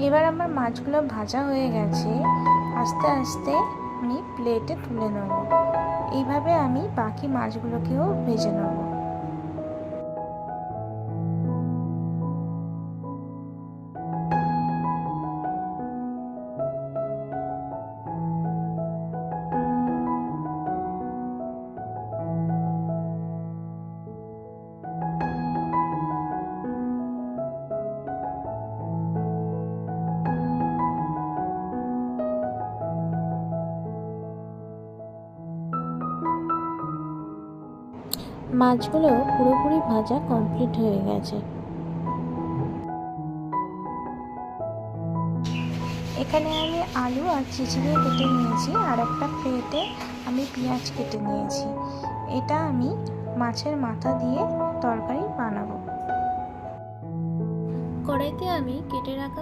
এবার আমার মাছগুলো ভাজা হয়ে গেছে, আস্তে আস্তে আমি প্লেটে তুলে নেব। এইভাবে আমি বাকি মাছগুলোকেও ভেজে নেব। মাছগুলো পুরোপুরি ভাজা কমপ্লিট হয়ে গেছে। এখানে আমি আলু আর চিচিড়ে কেটে নিয়েছি, আর একটা প্লেটে আমি পেঁয়াজ কেটে নিয়েছি। এটা আমি মাছের মাথা দিয়ে তরকারি বানাবো। কড়াইতে আমি কেটে রাখা